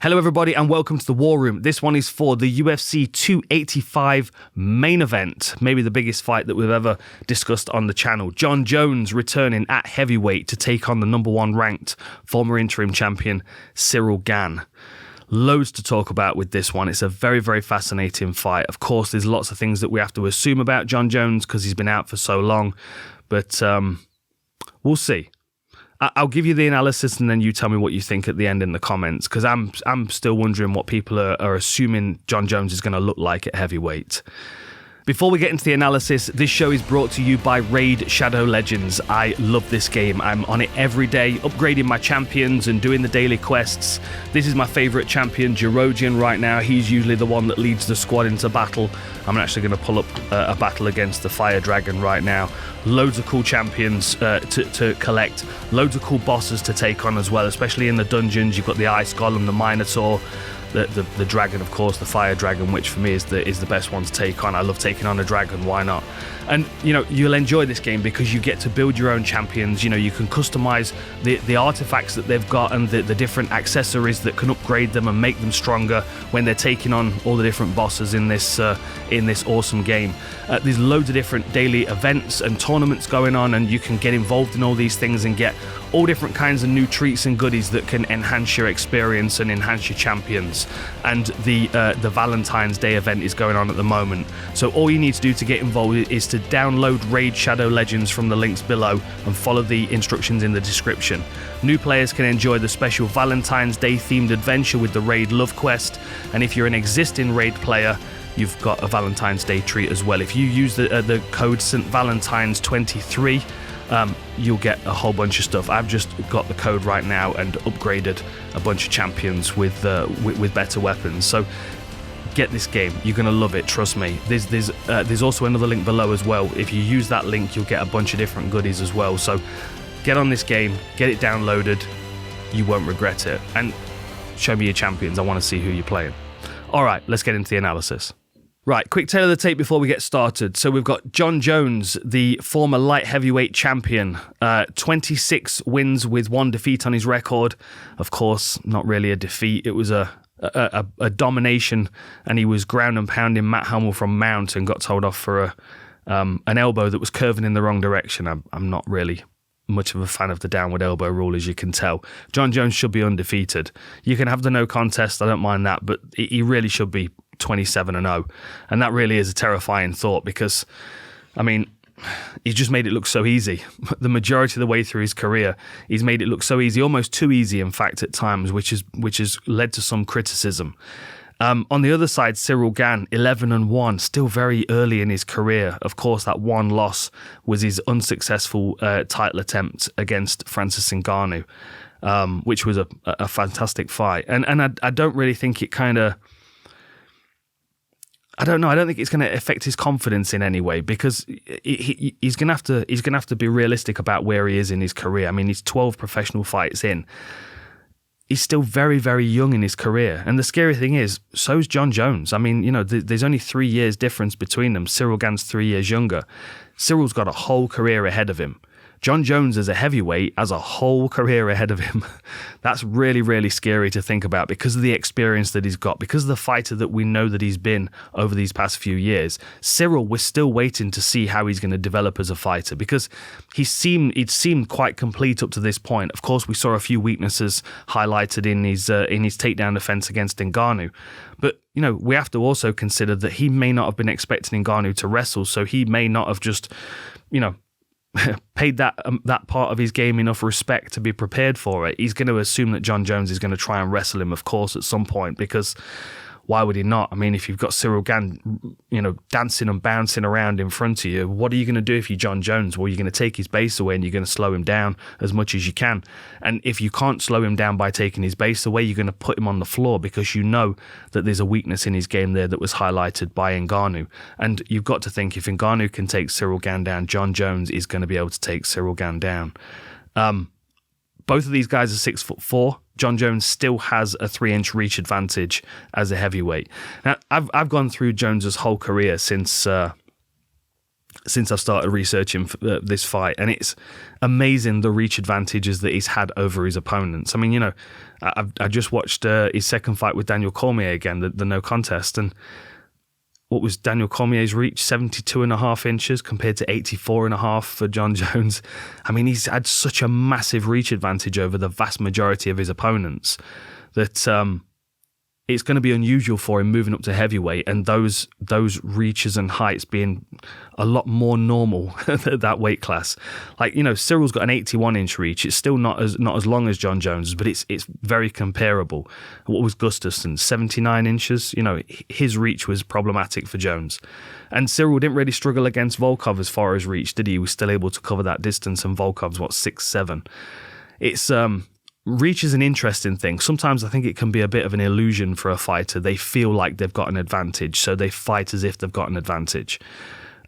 Hello everybody and welcome to the War Room. This one is for the UFC 285 main event, maybe the biggest fight that we've ever discussed on the channel. Jon Jones returning at heavyweight to take on the number one ranked former interim champion Ciryl Gane. Loads to talk about with this one. It's a very, very fascinating fight. Of course, there's lots of things that we have to assume about Jon Jones because he's been out for so long, but we'll see. I'll give you the analysis and then you tell me what you think at the end in the comments, because I'm still wondering what people are assuming Jon Jones is going to look like at heavyweight. Before we get into the analysis, this show is brought to you by Raid Shadow Legends. I love this game. I'm on it every day, upgrading my champions and doing the daily quests. This is my favourite champion, Girogian, right now. He's usually the one that leads the squad into battle. I'm actually going to pull up a battle against the Fire Dragon right now. Loads of cool champions to collect. Loads of cool bosses to take on as well, especially in the dungeons. You've got the Ice Golem, the Minotaur, the dragon, of course, the Fire Dragon, which for me is the best one to take on. I love taking on a dragon, why not? And, you'll enjoy this game because you get to build your own champions. You can customize the artifacts that they've got and the different accessories that can upgrade them and make them stronger when they're taking on all the different bosses in this awesome game. There's loads of different daily events and tournaments going on, and you can get involved in all these things and get all different kinds of new treats and goodies that can enhance your experience and enhance your champions. And the Valentine's Day event is going on at the moment. So all you need to do to get involved is to download Raid Shadow Legends from the links below and follow the instructions in the description. New players can enjoy the special Valentine's Day themed adventure with the Raid Love Quest, and if you're an existing Raid player, you've got a Valentine's Day treat as well. If you use the code St. Valentine's 23, you'll get a whole bunch of stuff. I've just got the code right now and upgraded a bunch of champions with better weapons. So get this game. You're going to love it, trust me. There's also another link below as well. If you use that link, you'll get a bunch of different goodies as well. So get on this game, get it downloaded. You won't regret it. And show me your champions. I want to see who you're playing. All right, let's get into the analysis. Right, quick tail of the tape before we get started. So we've got Jon Jones, the former light heavyweight champion, 26 wins with 1 defeat on his record. Of course, not really a defeat. It was a domination, and he was ground and pounding Matt Hummel from Mount and got told off for an elbow that was curving in the wrong direction. I'm not really much of a fan of the downward elbow rule, as you can tell. Jon Jones should be undefeated. You can have the no contest, I don't mind that, but he really should be 27-0, and that really is a terrifying thought because, he's just made it look so easy. The majority of the way through his career, he's made it look so easy, almost too easy, in fact, at times, which has led to some criticism. On the other side, Ciryl Gane, 11-1, still very early in his career. Of course, that one loss was his unsuccessful title attempt against Francis Ngannou, which was a fantastic fight. And I don't really think it kind of... I don't know. I don't think it's going to affect his confidence in any way because he's going to have to be realistic about where he is in his career. He's 12 professional fights in. He's still very, very young in his career. And the scary thing is, so's Jon Jones. There's only 3 years difference between them. Ciryl Gane's 3 years younger. Cyryl's got a whole career ahead of him. Jon Jones as a heavyweight has a whole career ahead of him. That's really, really scary to think about because of the experience that he's got, because of the fighter that we know that he's been over these past few years. Ciryl, we're still waiting to see how he's going to develop as a fighter because he'd seemed quite complete up to this point. Of course, we saw a few weaknesses highlighted in his takedown defense against Ngannou. But, we have to also consider that he may not have been expecting Ngannou to wrestle, so he may not have just, paid that part of his game enough respect to be prepared for it. He's going to assume that Jon Jones is going to try and wrestle him, of course, at some point, because why would he not? If you've got Ciryl Gane, dancing and bouncing around in front of you, what are you going to do if you're Jon Jones? Well, you're going to take his base away and you're going to slow him down as much as you can. And if you can't slow him down by taking his base away, you're going to put him on the floor because you know that there's a weakness in his game there that was highlighted by Ngannou. And you've got to think if Ngannou can take Ciryl Gane down, Jon Jones is going to be able to take Ciryl Gane down. Both of these guys are 6'4". Jon Jones still has a 3-inch reach advantage as a heavyweight. Now, I've gone through Jones's whole career since since I've started researching this fight, and it's amazing the reach advantages that he's had over his opponents. I mean, you know, I just watched his second fight with Daniel Cormier again, the no contest, and what was Daniel Cormier's reach? 72.5 inches compared to 84.5 for Jon Jones. I mean, he's had such a massive reach advantage over the vast majority of his opponents that it's going to be unusual for him moving up to heavyweight, and those reaches and heights being a lot more normal at that weight class. Like, you know, Cyryl's got an 81-inch reach. It's still not as long as Jon Jones's, but it's very comparable. What was Gustafsson? 79 inches. You know, his reach was problematic for Jones, and Ciryl didn't really struggle against Volkov as far as reach, did he? He was still able to cover that distance, and Volkov's 6'7". It's reach is an interesting thing. Sometimes I think it can be a bit of an illusion for a fighter. They feel like they've got an advantage, so they fight as if they've got an advantage.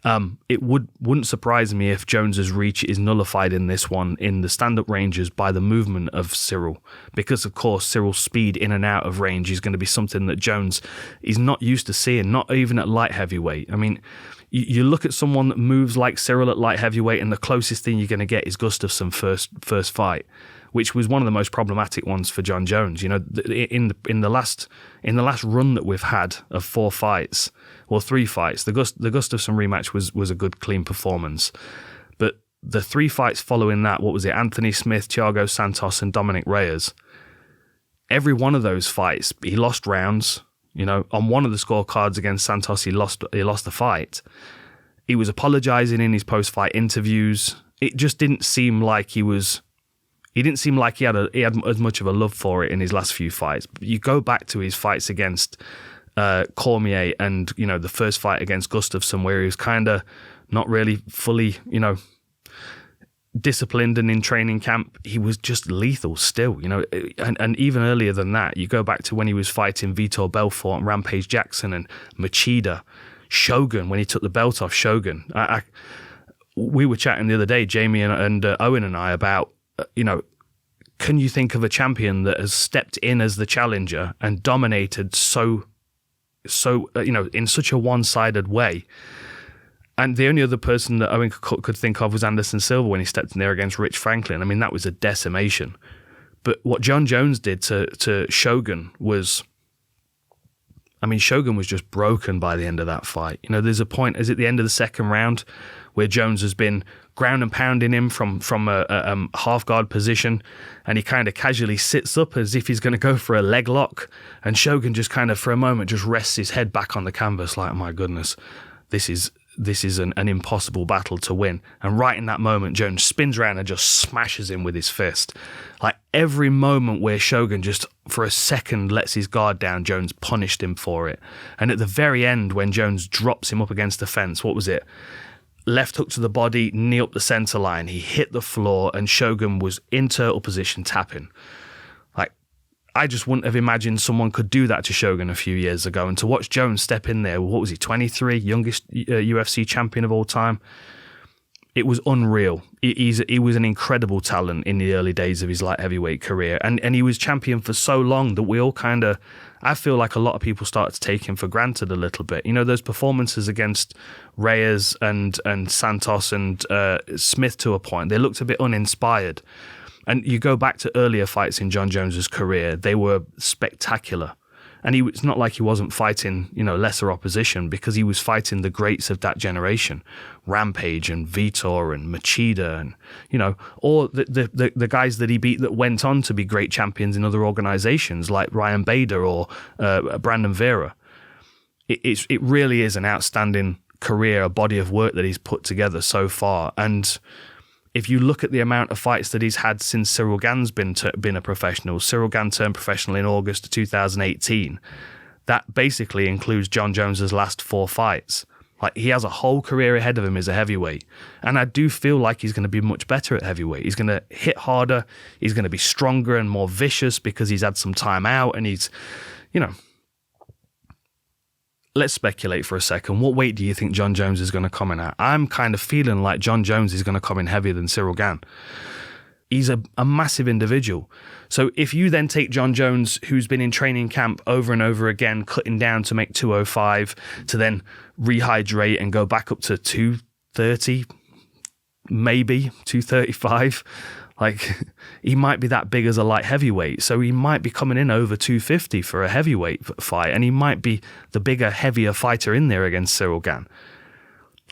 It wouldn't surprise me if Jones's reach is nullified in this one in the stand-up ranges by the movement of Ciryl, because of course Cyryl's speed in and out of range is going to be something that Jones is not used to seeing, not even at light heavyweight. I mean, you look at someone that moves like Ciryl at light heavyweight, and the closest thing you're going to get is Gustafsson first fight, which was one of the most problematic ones for Jon Jones. You know, in the last run that we've had of 4 fights, or 3 fights, the Gustafsson rematch was a good, clean performance. But the 3 fights following that, what was it? Anthony Smith, Thiago Santos, and Dominic Reyes. Every one of those fights, he lost rounds. You know, on one of the scorecards against Santos, he lost the fight. He was apologising in his post-fight interviews. It just didn't seem like he was. He didn't seem like he had as much of a love for it in his last few fights. But you go back to his fights against Cormier, and you know, the first fight against Gustafsson, where he was kind of not really fully, you know, disciplined and in training camp. He was just lethal still, you know. And even earlier than that, you go back to when he was fighting Vitor Belfort and Rampage Jackson and Machida, Shogun, when he took the belt off Shogun. We were chatting the other day, Jamie and Owen and I, about, you know, can you think of a champion that has stepped in as the challenger and dominated so you know, in such a one-sided way? And the only other person that Owen could think of was Anderson Silva when he stepped in there against Rich Franklin. I mean, that was a decimation. But what Jon Jones did to Shogun was, I mean, Shogun was just broken by the end of that fight. You know, there's a point, is it the end of the second round, where Jones has been ground and pounding him from a half guard position, and he kind of casually sits up as if he's going to go for a leg lock, and Shogun just kind of for a moment just rests his head back on the canvas like, oh my goodness, this is an impossible battle to win. And right in that moment, Jones spins around and just smashes him with his fist. Like, every moment where Shogun just for a second lets his guard down, Jones punished him for it. And at the very end, when Jones drops him up against the fence, what was it? Left hook to the body, knee up the center line. He hit the floor, and Shogun was in turtle position tapping. Like, I just wouldn't have imagined someone could do that to Shogun a few years ago. And to watch Jones step in there, what was he, 23, youngest UFC champion of all time? It was unreal. He was an incredible talent in the early days of his light heavyweight career. And he was champion for so long that we all kind of, I feel like a lot of people started to take him for granted a little bit. You know, those performances against Reyes and Santos and Smith to a point, they looked a bit uninspired. And you go back to earlier fights in Jon Jones's career, they were spectacular. And it's not like he wasn't fighting, you know, lesser opposition, because he was fighting the greats of that generation, Rampage and Vitor and Machida, and, you know, or the guys that he beat that went on to be great champions in other organizations like Ryan Bader or Brandon Vera. It really is an outstanding career, a body of work that he's put together so far. And if you look at the amount of fights that he's had since Ciryl Gane's been a professional, Ciryl Gane turned professional in August of 2018. That basically includes Jon Jones's last 4 fights. Like, he has a whole career ahead of him as a heavyweight. And I do feel like he's going to be much better at heavyweight. He's going to hit harder. He's going to be stronger and more vicious because he's had some time out, and he's, you know. Let's speculate for a second. What weight do you think Jon Jones is going to come in at? I'm kind of feeling like Jon Jones is going to come in heavier than Ciryl Gane. He's a massive individual. So if you then take Jon Jones, who's been in training camp over and over again, cutting down to make 205, to then rehydrate and go back up to 230, maybe 235. Like, he might be that big as a light heavyweight, so he might be coming in over 250 for a heavyweight fight, and he might be the bigger, heavier fighter in there against Ciryl Gane.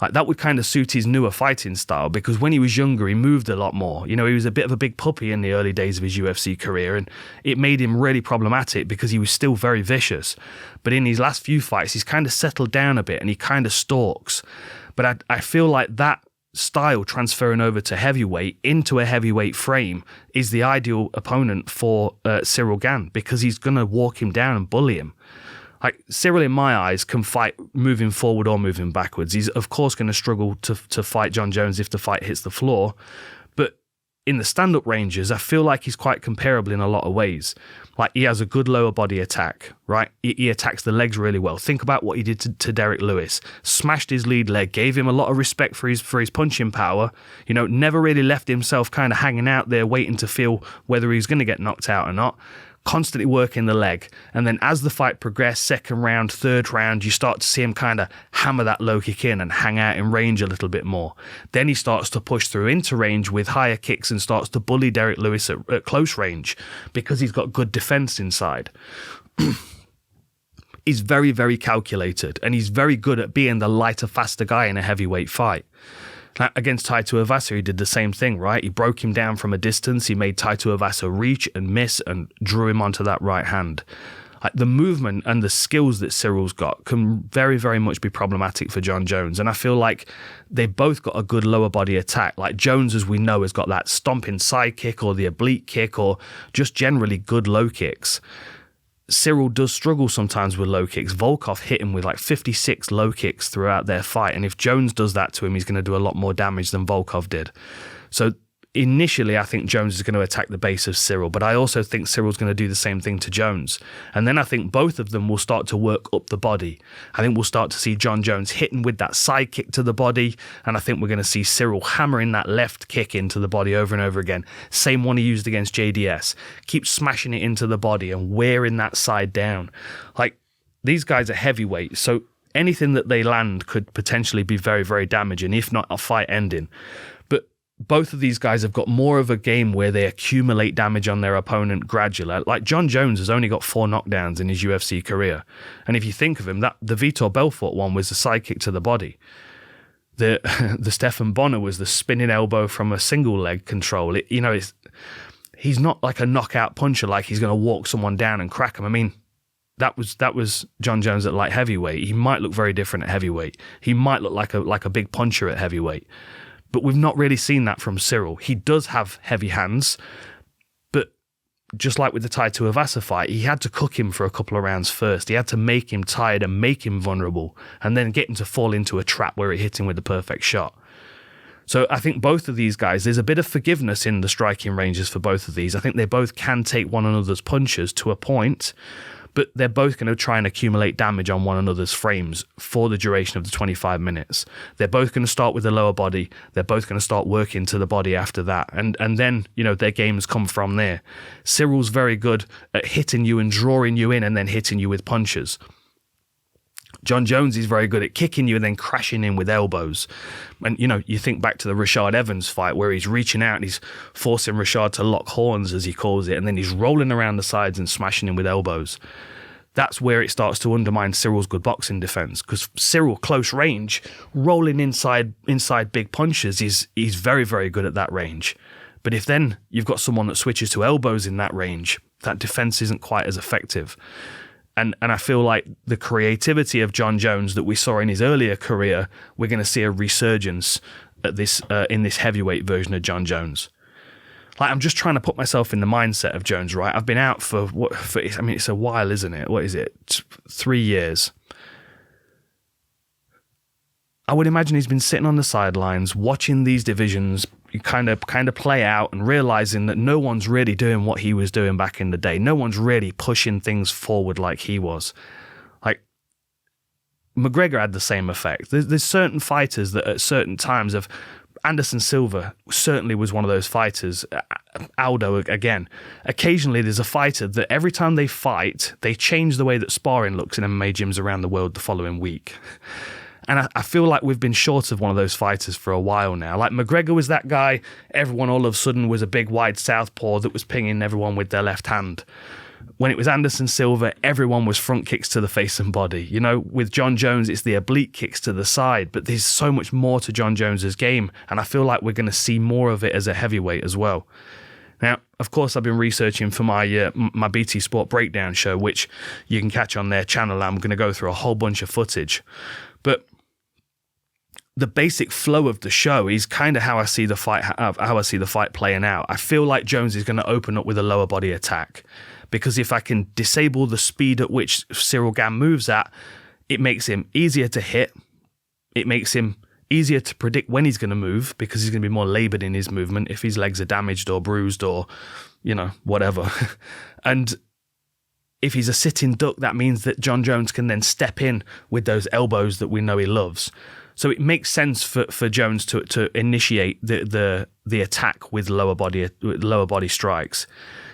Like, that would kind of suit his newer fighting style, because when he was younger, he moved a lot more. You know, he was a bit of a big puppy in the early days of his UFC career, and it made him really problematic because he was still very vicious. But in his last few fights, he's kind of settled down a bit, and he kind of stalks. But I feel like that style transferring over to heavyweight into a heavyweight frame is the ideal opponent for Ciryl Gane, because he's going to walk him down and bully him. Like, Ciryl, in my eyes, can fight moving forward or moving backwards. He's, of course, going to struggle to fight Jon Jones if the fight hits the floor. But in the stand-up ranges, I feel like he's quite comparable in a lot of ways. Like, he has a good lower body attack, right? He attacks the legs really well. Think about what he did to Derek Lewis. Smashed his lead leg, gave him a lot of respect for his punching power. You know, never really left himself kind of hanging out there waiting to feel whether he's going to get knocked out or not. Constantly working the leg. And then as the fight progressed, second round, third round, you start to see him kind of hammer that low kick in and hang out in range a little bit more. Then he starts to push through into range with higher kicks and starts to bully Derek Lewis at close range because he's got good defense inside. He's very, very calculated, and he's very good at being the lighter, faster guy in a heavyweight fight. Against Tai Tuivasa, he did the same thing, right? He broke him down from a distance. He made Tai Tuivasa reach and miss and drew him onto that right hand. The movement and the skills that Cyryl's got can very, very much be problematic for Jon Jones. And I feel like they both got a good lower body attack. Like, Jones, as we know, has got that stomping side kick or the oblique kick or just generally good low kicks. Ciryl does struggle sometimes with low kicks. Volkov hit him with like 56 low kicks throughout their fight. And if Jones does that to him, he's going to do a lot more damage than Volkov did. So initially, I think Jones is going to attack the base of Ciryl, but I also think Cyryl's going to do the same thing to Jones. And then I think both of them will start to work up the body. I think we'll start to see Jon Jones hitting with that side kick to the body, and I think we're going to see Ciryl hammering that left kick into the body over and over again. Same one he used against JDS. Keep smashing it into the body and wearing that side down. Like, these guys are heavyweight, so anything that they land could potentially be very, very damaging, if not a fight ending. Both of these guys have got more of a game where they accumulate damage on their opponent gradually. Like, Jon Jones has only got 4 knockdowns in his UFC career. And if you think of him, the Vitor Belfort one was the side kick to the body. The Stephan Bonner was the spinning elbow from a single leg control. He's not like a knockout puncher, like he's going to walk someone down and crack him. I mean, that was Jon Jones at light heavyweight. He might look very different at heavyweight. He might look like a big puncher at heavyweight. But we've not really seen that from Ciryl. He does have heavy hands, but just like with the Tai Tuivasa fight, he had to cook him for a couple of rounds first. He had to make him tired and make him vulnerable, and then get him to fall into a trap where it hit him with the perfect shot. So I think both of these guys, there's a bit of forgiveness in the striking ranges for both of these. I think they both can take one another's punches to a point, but they're both going to try and accumulate damage on one another's frames for the duration of the 25 minutes. They're both going to start with the lower body. They're both going to start working to the body after that. And then, their games come from there. Cyryl's very good at hitting you and drawing you in and then hitting you with punches. Jon Jones is very good at kicking you and then crashing in with elbows. And, you think back to the Rashad Evans fight where he's reaching out and he's forcing Rashad to lock horns, as he calls it, and then he's rolling around the sides and smashing him with elbows. That's where it starts to undermine Cyryl's good boxing defense, because Ciryl, close range, rolling inside big punches, he's very, very good at that range. But if then you've got someone that switches to elbows in that range, that defense isn't quite as effective. And I feel like the creativity of Jon Jones that we saw in his earlier career, we're going to see a resurgence at this in this heavyweight version of Jon Jones. Like, I'm just trying to put myself in the mindset of Jones, right? I've been out for it's a while, isn't it? What is it? 3 years. I would imagine he's been sitting on the sidelines watching these divisions kind of play out and realizing that no one's really doing what he was doing back in the day. No one's really pushing things forward like he was. Like, McGregor had the same effect. There's certain fighters that at certain times have... Anderson Silva certainly was one of those fighters. Aldo, again. Occasionally there's a fighter that every time they fight, they change the way that sparring looks in MMA gyms around the world the following week. And I feel like we've been short of one of those fighters for a while now. Like McGregor was that guy. Everyone all of a sudden was a big wide southpaw that was pinging everyone with their left hand. When it was Anderson Silva, everyone was front kicks to the face and body. You know, with Jon Jones, it's the oblique kicks to the side. But there's so much more to Jon Jones's game. And I feel like we're going to see more of it as a heavyweight as well. Now, of course, I've been researching for my BT Sport Breakdown show, which you can catch on their channel. I'm going to go through a whole bunch of footage. But the basic flow of the show is kind of how I see the fight playing out. I feel like Jones is going to open up with a lower body attack, because if I can disable the speed at which Ciryl Gane moves at, it makes him easier to hit. It makes him easier to predict when he's going to move, because he's going to be more laboured in his movement if his legs are damaged or bruised or, you know, whatever. And if he's a sitting duck, that means that Jon Jones can then step in with those elbows that we know he loves. So it makes sense for Jones to initiate the attack with lower body strikes.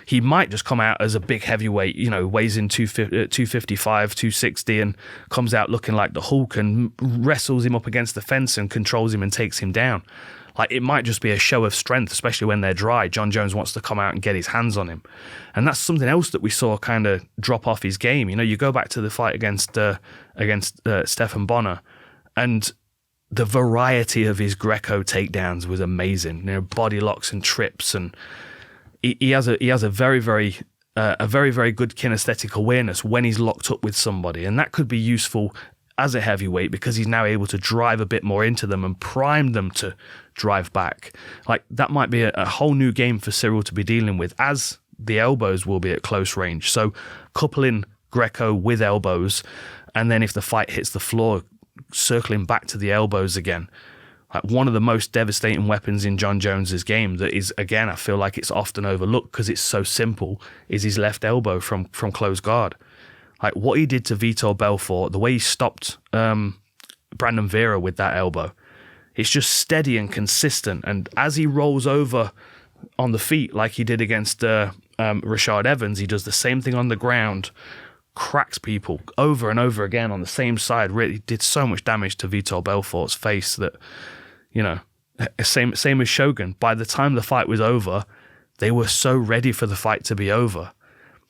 He might just come out as a big heavyweight, you know, weighs in 255, 260 and comes out looking like the Hulk and wrestles him up against the fence and controls him and takes him down. Like, it might just be a show of strength, especially when they're dry. Jon Jones wants to come out and get his hands on him. And that's something else that we saw kind of drop off his game. You know, you go back to the fight against Stephan Bonner, and the variety of his Greco takedowns was amazing. You know, body locks and trips, and he has a very very good kinesthetic awareness when he's locked up with somebody, and that could be useful as a heavyweight because he's now able to drive a bit more into them and prime them to drive back. Like, that might be a whole new game for Ciryl to be dealing with, as the elbows will be at close range. So coupling Greco with elbows, and then if the fight hits the floor, circling back to the elbows again. Like, one of the most devastating weapons in Jon Jones's game that is, again, I feel like it's often overlooked because it's so simple, is his left elbow from close guard. Like, what he did to Vitor Belfort, the way he stopped Brandon Vera with that elbow, it's just steady and consistent. And as he rolls over on the feet like he did against Rashad Evans, he does the same thing on the ground, cracks people over and over again on the same side. Really did so much damage to Vitor Belfort's face that, you know, same as Shogun. By the time the fight was over, they were so ready for the fight to be over.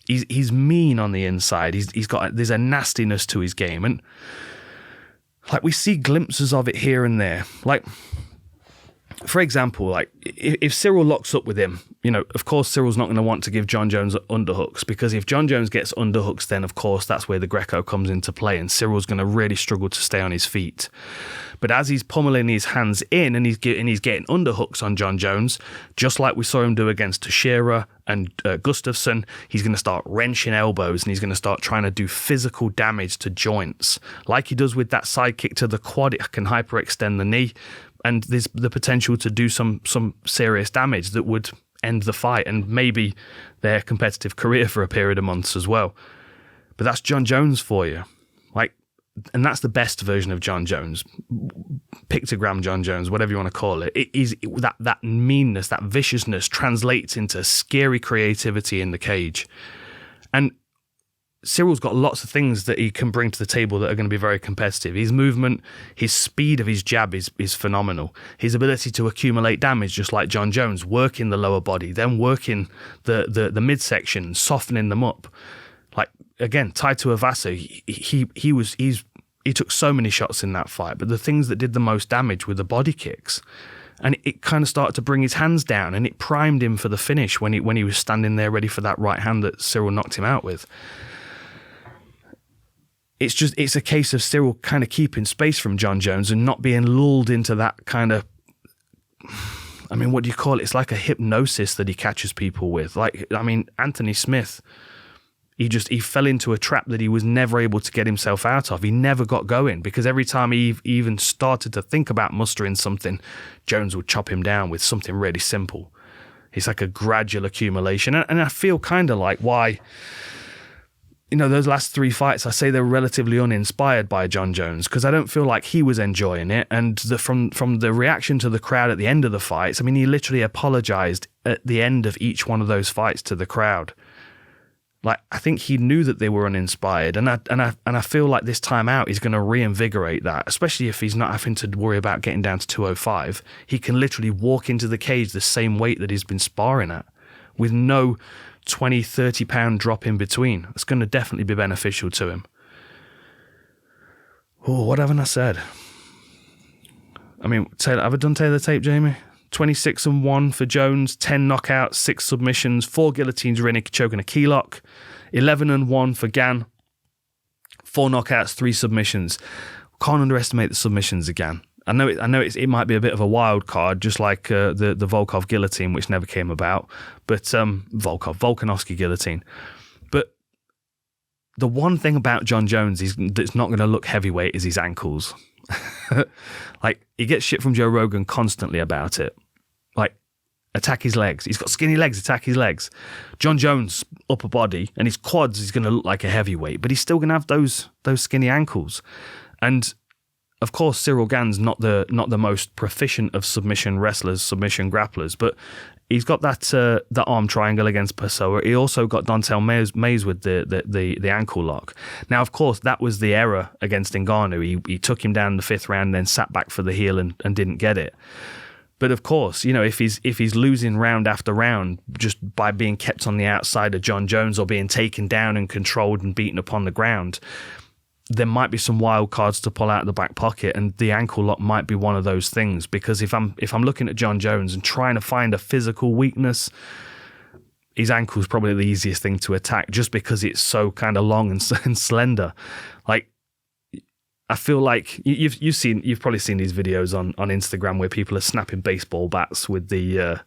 He's mean on the inside. There's a nastiness to his game, and like, we see glimpses of it here and there. Like, for example, like, if Ciryl locks up with him, you know, of course Cyryl's not going to want to give Jon Jones underhooks, because if Jon Jones gets underhooks, then of course that's where the Greco comes into play, and Cyryl's going to really struggle to stay on his feet. But as he's pummeling his hands in and he's getting underhooks on Jon Jones, just like we saw him do against Teixeira and Gustafsson, he's going to start wrenching elbows and he's going to start trying to do physical damage to joints, like he does with that side kick to the quad. It can hyperextend the knee, and there's the potential to do some serious damage that would end the fight and maybe their competitive career for a period of months as well. But that's Jon Jones for you. Like, and that's the best version of Jon Jones, pictogram Jon Jones, whatever you want to call it. It is that meanness, that viciousness translates into scary creativity in the cage. And Cyryl's got lots of things that he can bring to the table that are going to be very competitive. His movement, his speed of his jab is phenomenal. His ability to accumulate damage, just like Jon Jones, working the lower body, then working the midsection, softening them up. Like, again, Taito Avasa, he took so many shots in that fight, but the things that did the most damage were the body kicks. And it kind of started to bring his hands down, and it primed him for the finish when he was standing there ready for that right hand that Ciryl knocked him out with. It's a case of Ciryl kind of keeping space from Jon Jones and not being lulled into that kind of, I mean, what do you call it? It's like a hypnosis that he catches people with. Like, I mean, Anthony Smith, he fell into a trap that he was never able to get himself out of. He never got going, because every time he even started to think about mustering something, Jones would chop him down with something really simple. It's like a gradual accumulation. And I feel kind of like why, you know, those last three fights, I say they're relatively uninspired by Jon Jones, because I don't feel like he was enjoying it. And from the reaction to the crowd at the end of the fights, I mean, he literally apologized at the end of each one of those fights to the crowd. Like, I think he knew that they were uninspired, and I feel like this time out he's going to reinvigorate that, especially if he's not having to worry about getting down to 205. He can literally walk into the cage the same weight that he's been sparring at, with no 20, 30 pound drop in between. It's going to definitely be beneficial to him. Oh, what haven't I said? I mean, Taylor, have I done Taylor tape, Jamie? 26-1 for Jones, 10 knockouts, 6 submissions, 4 guillotines, rear naked choke and a key lock. 11-1 for Gane, 4 knockouts, 3 submissions. Can't underestimate the submissions again. I know it might be a bit of a wild card, just like the Volkov guillotine, which never came about. But Volkanovski guillotine. But the one thing about Jon Jones that's not going to look heavyweight is his ankles. Like, he gets shit from Joe Rogan constantly about it. Like, attack his legs. He's got skinny legs, attack his legs. Jon Jones, upper body, and his quads, he's going to look like a heavyweight, but he's still going to have those skinny ankles. And of course, Ciryl Gane's not the most proficient of submission wrestlers, submission grapplers, but he's got that arm triangle against Pessoa. He also got Dontel Mays with the ankle lock. Now, of course, that was the error against Ngannou. He took him down in the 5th round, then sat back for the heel and didn't get it. But of course, you know, if he's losing round after round just by being kept on the outside of Jon Jones or being taken down and controlled and beaten upon the ground, there might be some wild cards to pull out of the back pocket, and the ankle lock might be one of those things. Because if I'm looking at Jon Jones and trying to find a physical weakness, his ankle is probably the easiest thing to attack, just because it's so kind of long and slender. Like, I feel like you've probably seen these videos on Instagram where people are snapping baseball bats with the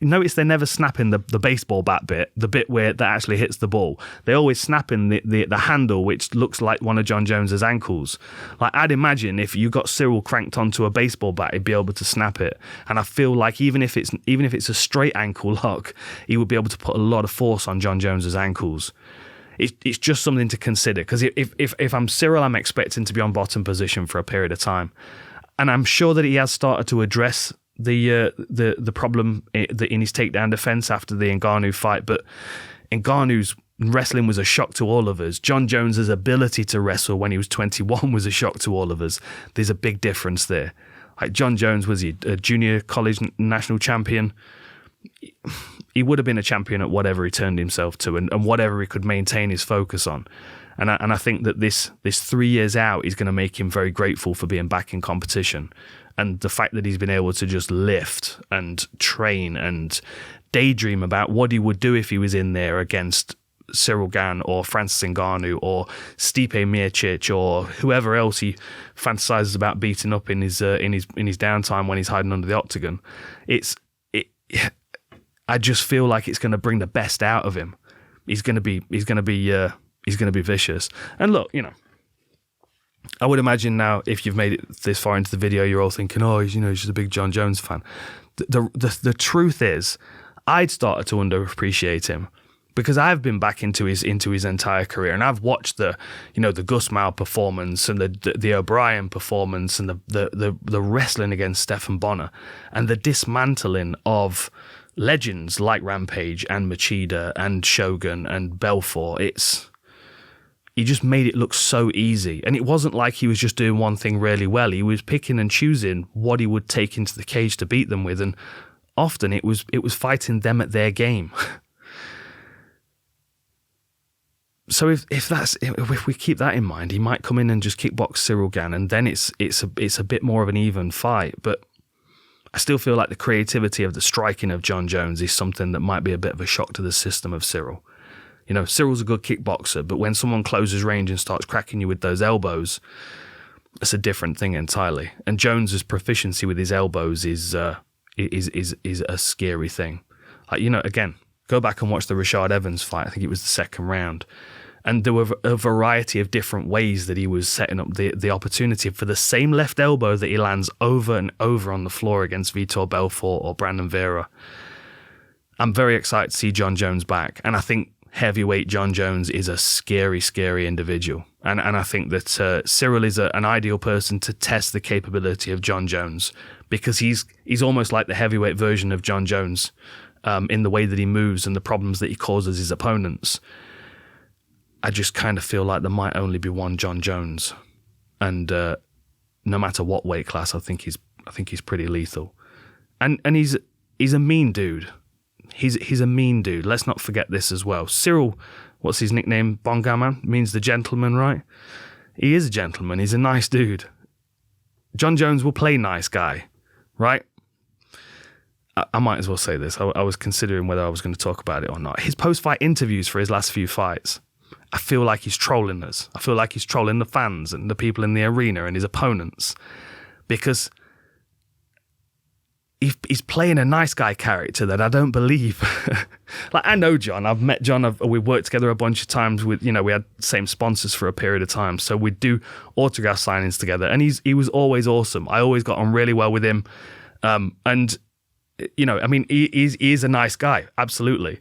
notice they're never snapping the baseball bat bit, the bit where that actually hits the ball. They always snap in the handle, which looks like one of Jon Jones's ankles. Like, I'd imagine if you got Ciryl cranked onto a baseball bat, he'd be able to snap it. And I feel like even if it's a straight ankle lock, he would be able to put a lot of force on Jon Jones's ankles. It's just something to consider, because if I'm Ciryl, I'm expecting to be on bottom position for a period of time, and I'm sure that he has started to address the problem in his takedown defense after the Ngannou fight. But Ngannou's wrestling was a shock to all of us. Jon Jones's ability to wrestle when he was 21 was a shock to all of us. There's a big difference there. Like, Jon Jones, was he a junior college national champion? He would have been a champion at whatever he turned himself to, and whatever he could maintain his focus on. And I think that this 3 years out is going to make him very grateful for being back in competition. And the fact that he's been able to just lift and train and daydream about what he would do if he was in there against Ciryl Gane or Francis Ngannou or Stipe Miocic or whoever else he fantasizes about beating up in his downtime when he's hiding under the octagon. I just feel like it's going to bring the best out of him. He's going to be vicious. And look, you know, I would imagine now, if you've made it this far into the video, you're all thinking, oh, he's just a big Jon Jones fan. The truth is, I'd started to underappreciate him, because I've been back into his entire career, and I've watched the Gusmao performance and the O'Brien performance and the wrestling against Stephan Bonner and the dismantling of legends like Rampage and Machida and Shogun and Belfort. He just made it look so easy. And it wasn't like he was just doing one thing really well. He was picking and choosing what he would take into the cage to beat them with. And often it was fighting them at their game. So if we keep that in mind, he might come in and just kickbox Ciryl Gane, and then it's a bit more of an even fight. But I still feel like the creativity of the striking of Jon Jones is something that might be a bit of a shock to the system of Ciryl. You know, Cyryl's a good kickboxer, but when someone closes range and starts cracking you with those elbows, it's a different thing entirely. And Jones's proficiency with his elbows is a scary thing. Like, you know, again, go back and watch the Rashad Evans fight. I think it was the 2nd round. And there were a variety of different ways that he was setting up the opportunity for the same left elbow that he lands over and over on the floor against Vitor Belfort or Brandon Vera. I'm very excited to see Jon Jones back. And I think heavyweight Jon Jones is a scary, scary individual. And I think that Ciryl is an ideal person to test the capability of Jon Jones, because he's almost like the heavyweight version of Jon Jones. in the way that he moves and the problems that he causes his opponents. I just kind of feel like there might only be one Jon Jones, and no matter what weight class, I think he's pretty lethal, and he's a mean dude. He's a mean dude. Let's not forget this as well. Ciryl, what's his nickname? Bongaman means the gentleman, right? He is a gentleman. He's a nice dude. Jon Jones will play nice guy, right? I might as well say this. I was considering whether I was going to talk about it or not. His post-fight interviews for his last few fights, I feel like he's trolling us. I feel like he's trolling the fans and the people in the arena and his opponents, because he's playing a nice guy character that I don't believe. Like, I know Jon. I've met Jon. We've worked together a bunch of times. We had same sponsors for a period of time, so we'd do autograph signings together. And he was always awesome. I always got on really well with him. And he is a nice guy, absolutely.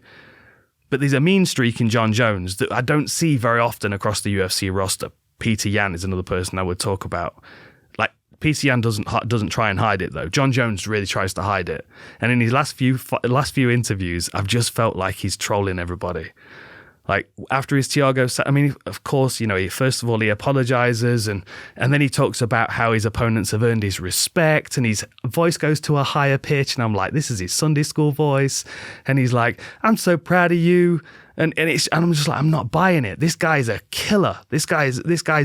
But there's a mean streak in Jon Jones that I don't see very often across the UFC roster. Peter Yan is another person I would talk about. Like, Peter Yan doesn't try and hide it, though. Jon Jones really tries to hide it. And in his last few interviews, I've just felt like he's trolling everybody. Like, after his Thiago, of course, first of all, he apologizes, and then he talks about how his opponents have earned his respect, and his voice goes to a higher pitch, and I'm like, this is his Sunday school voice, and he's like, I'm so proud of you, and I'm just like, I'm not buying it. This guy's a killer. This guy's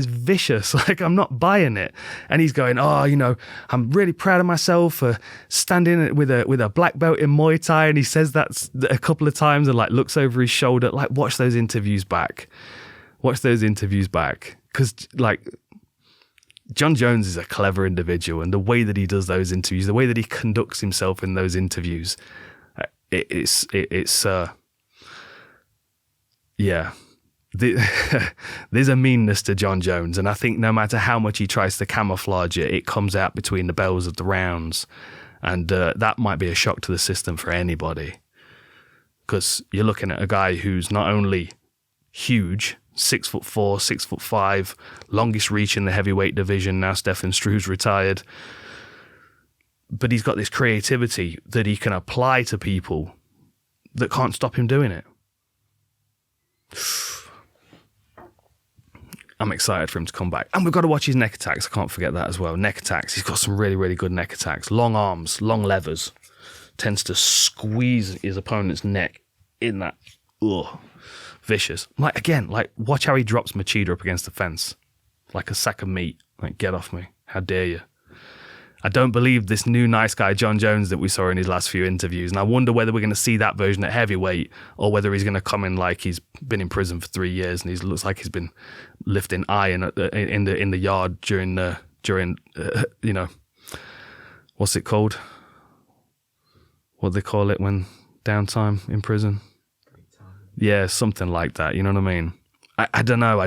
vicious. Like, I'm not buying it. And he's going, I'm really proud of myself for standing with a black belt in Muay Thai. And he says that a couple of times and like looks over his shoulder. Like, watch those interviews back. Because like, Jon Jones is a clever individual, and the way that he does those interviews, the way that he conducts himself in those interviews, yeah, there's a meanness to Jon Jones, and I think no matter how much he tries to camouflage it, it comes out between the bells of the rounds, and that might be a shock to the system for anybody, because you're looking at a guy who's not only huge, 6'4", 6'5", longest reach in the heavyweight division. Now Stefan Struve's retired, but he's got this creativity that he can apply to people that can't stop him doing it. I'm excited for him to come back. And we've got to watch his neck attacks. I can't forget that as well. Neck attacks. He's got some really, really good neck attacks. Long arms, long levers. Tends to squeeze his opponent's neck in that. Ugh. Vicious. Watch how he drops Machida up against the fence. Like a sack of meat. Like, get off me. How dare you? I don't believe this new nice guy, Jon Jones, that we saw in his last few interviews. And I wonder whether we're going to see that version at heavyweight, or whether he's going to come in like he's been in prison for 3 years and he looks like he's been lifting iron in the yard during what's it called? What do they call it when downtime in prison? Yeah, something like that. You know what I mean? I don't know.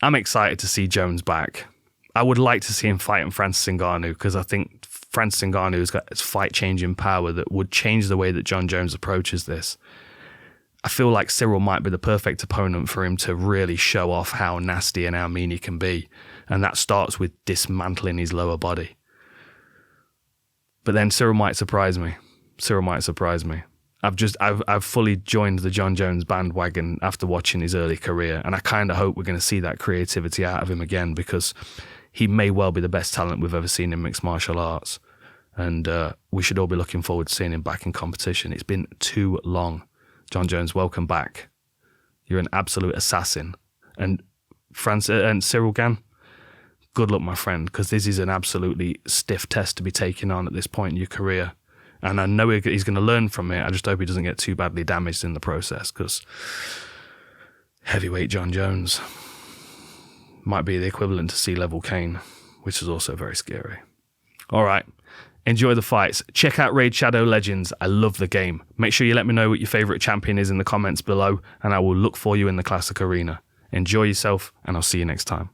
I'm excited to see Jones back. I would like to see him fighting Francis Ngannou, because I think Francis Ngannou has got fight-changing power that would change the way that Jon Jones approaches this. I feel like Ciryl might be the perfect opponent for him to really show off how nasty and how mean he can be. And that starts with dismantling his lower body. But then Ciryl might surprise me. I've fully joined the Jon Jones bandwagon after watching his early career, and I kind of hope we're going to see that creativity out of him again, because he may well be the best talent we've ever seen in mixed martial arts, and we should all be looking forward to seeing him back in competition. It's been too long. Jon Jones, welcome back. You're an absolute assassin. And Ciryl Gane, good luck, my friend, because this is an absolutely stiff test to be taking on at this point in your career. And I know he's going to learn from it. I just hope he doesn't get too badly damaged in the process, because heavyweight Jon Jones might be the equivalent to sea-level Kane, which is also very scary. All right. Enjoy the fights. Check out Raid Shadow Legends. I love the game. Make sure you let me know what your favourite champion is in the comments below, and I will look for you in the Classic Arena. Enjoy yourself, and I'll see you next time.